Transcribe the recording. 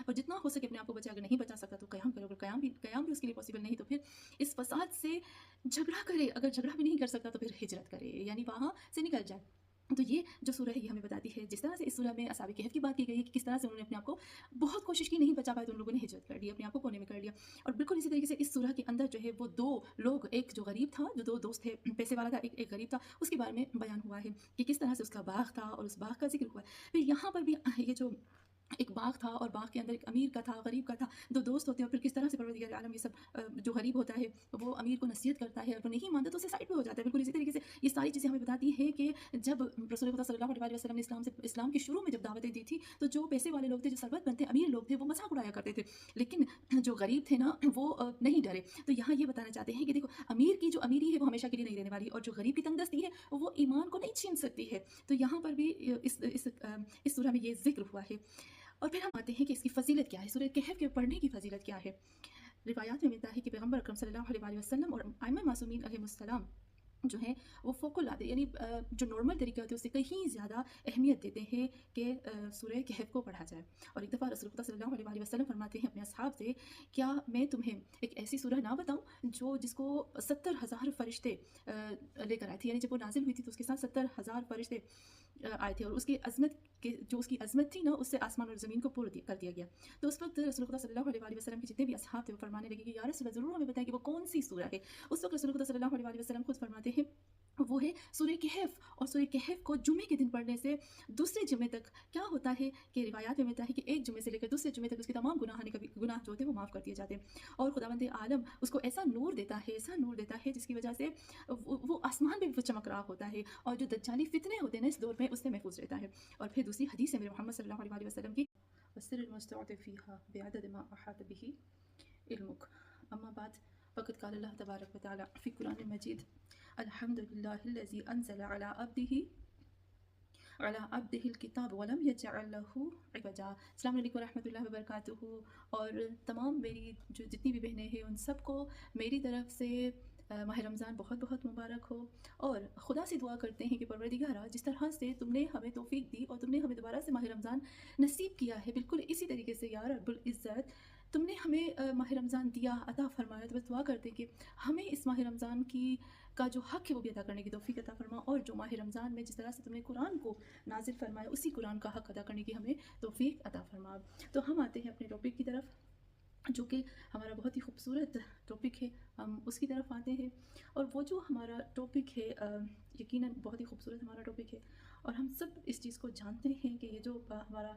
और जितना हो सके अपने आप को बचाए, अगर नहीं बचा सकता तो क़याम करो, अगर क़याम भी उसके लिए पॉसिबल नहीं तो फिर इस फ़साद से झगड़ा करे, अगर झगड़ा भी नहीं कर सकता तो फिर हिजरत करे, यानी वहाँ से निकल जाए। तो ये जो सूरह है ये हमें बताती है, जिस तरह से इस सूरह में असहाबे कहफ की बात की गई है कि किस तरह से उन्होंने अपने आप को बहुत कोशिश की, नहीं बचा पाए तो उन लोगों ने हिजरत कर ली, अपने आप को कोने में कर लिया। और बिल्कुल इसी तरीके से इस सूरह के अंदर जो है वो 2 लोग, एक जो गरीब था, जो 2 दोस्त थे, पैसे वाला था, एक गरीब था, उसके बारे में बयान हुआ है कि किस तरह से उसका बाग था और उस बाग का ज़िक्र हुआ है। फिर यहाँ पर भी ये जो एक बाग था और बाग के अंदर एक अमीर का था, गरीब का था, 2 दोस्त होते हैं और फिर किस तरह से परवरदिगार आलम ये सब जो गरीब होता है वो अमीर को नसीहत करता है और वो नहीं मानता तो उससे साइड पे हो जाता है। बिल्कुल इसी तरीके से ये सारी चीज़ें हमें बताती हैं कि जब रसूल खुदा सल्लल्लाहु अलैहि वसल्लम ने इस्लाम के शुरू में जब दावतें दी थी, तो जो पैसे वाले लोग थे, जो सरबतमंद थे, अमीर लोग थे, वो मज़ाक उड़ाया करते थे। लेकिन जो गरीब थे ना वो नहीं डरे। तो यहाँ ये बताना चाहते हैं कि देखो, अमीर की जो अमीरी है वो हमेशा के लिए नहीं रहने वाली और जो गरीब की तंगदस्ती है वो ईमान को नहीं छीन सकती है। तो यहाँ पर भी इस सूरह में ये ज़िक्र हुआ है। और फिर हम आते हैं कि इसकी फ़ज़ीलत क्या है, सूरह कहफ के पढ़ने की फ़ज़ीलत क्या है। रिवायात में मिलता है कि पैगम्बर अकरम सल्लल्लाहु अलैहि वसल्लम और अइम्मा मासूमीन अलैहिमुस्सलाम जो हैं वो फ़ौक़ुल-ए-आदा, यानी जो नॉर्मल तरीका होता है उससे कहीं ज़्यादा अहमियत देते हैं कि सूरह कहफ को पढ़ा जाए। और एक दफ़ा रसूल खुदा सल्लल्लाहु अलैहि वसल्लम फरमाते हैं अपने असहाब से, क्या मैं तुम्हें एक ऐसी सूरह ना बताऊँ जो जिसको 70,000 फ़रिश्ते लेकर आए थे, यानी जब वो नाज़िल हुई थी तो उसके साथ 70,000 फ़रिश्ते आए थे और उसकी अज़मत थी ना, उससे आसमान और ज़मीन को पूर्ण कर दिया गया। तो उस वक़्त रसूल खुदा सल्लल्लाहु अलैहि वसल्लम के जितने भी असहाब थे वो फरमाने लगे कि या रसूल अल्लाह, ज़रूर हमें बताएं कि वो कौन सी सूरह है। उस वक़्त रसूल खुदा सल्लल्लाहु अलैहि वसल्लम खुद फरमाते हैं वो है सूरह कहफ। और सूरह कहफ को जुमे के दिन पढ़ने से दूसरे जुमे तक क्या होता है कि रिवायात में मिलता है कि एक जुमे से लेकर दूसरे जुमे तक उसके तमाम गुनाह जो होते हैं वो माफ़ कर दिए जाते हैं और खुदावंद आलम उसको ऐसा नूर देता है जिसकी वजह से वो आसमान में भी वो चमक रहा होता है और जो दज्जाली फितने होते हैं ना इस दौर में उससे महफूज रहता है। और फिर दूसरी हदीस है मेरे मोहम्मद सल्लल्लाहु अलैहि वसल्लम की, वस्सिरुल मुस्तौद फ़ीहा बिअदद मा अहात बिही इल्मुक, अम्मा बाद फ़क़द क़ाल अल्लाह तबारक व तआला फ़ी कुरानिल मजीद, अल्हम्दुलिल्लाहिल्लज़ी अंज़ला अला अब्दिहिल किताब व लम यजअल लहू इवजा। अस्सलामु अलैकुम रहमतुल्लाहि व बरकातुहू। और तमाम मेरी जो जितनी भी बहनें हैं उन सबको मेरी तरफ से माह रमज़ान बहुत बहुत मुबारक हो। और खुदा से दुआ करते हैं कि परवरदिगारा, जिस तरह से तुमने हमें तौफ़ीक दी और तुमने हमें दोबारा से माह रमज़ान नसीब किया है, बिल्कुल इसी तरीके से या रब्बुल इज़्ज़त तुमने हमें माह रमज़ान दिया, अता फ़रमाया, तो बस दुआ करते हैं कि हमें इस माह रमज़ान का जो हक़ है वो भी अदा करने की तौफ़ीक अता फ़रमा और जो माह रमज़ान में जिस तरह से तुमने कुरान को नाज़िल फ़रमाया उसी कुरान का हक़ अदा करने की हमें तौफ़ीक अता फ़रमा। तो हम आते हैं अपने टॉपिक की तरफ, जो कि हमारा बहुत ही खूबसूरत टॉपिक है। हम उसकी तरफ आते हैं और वो जो हमारा टॉपिक है यकीनन बहुत ही खूबसूरत हमारा टॉपिक है और हम सब इस चीज़ को जानते हैं कि ये जो हमारा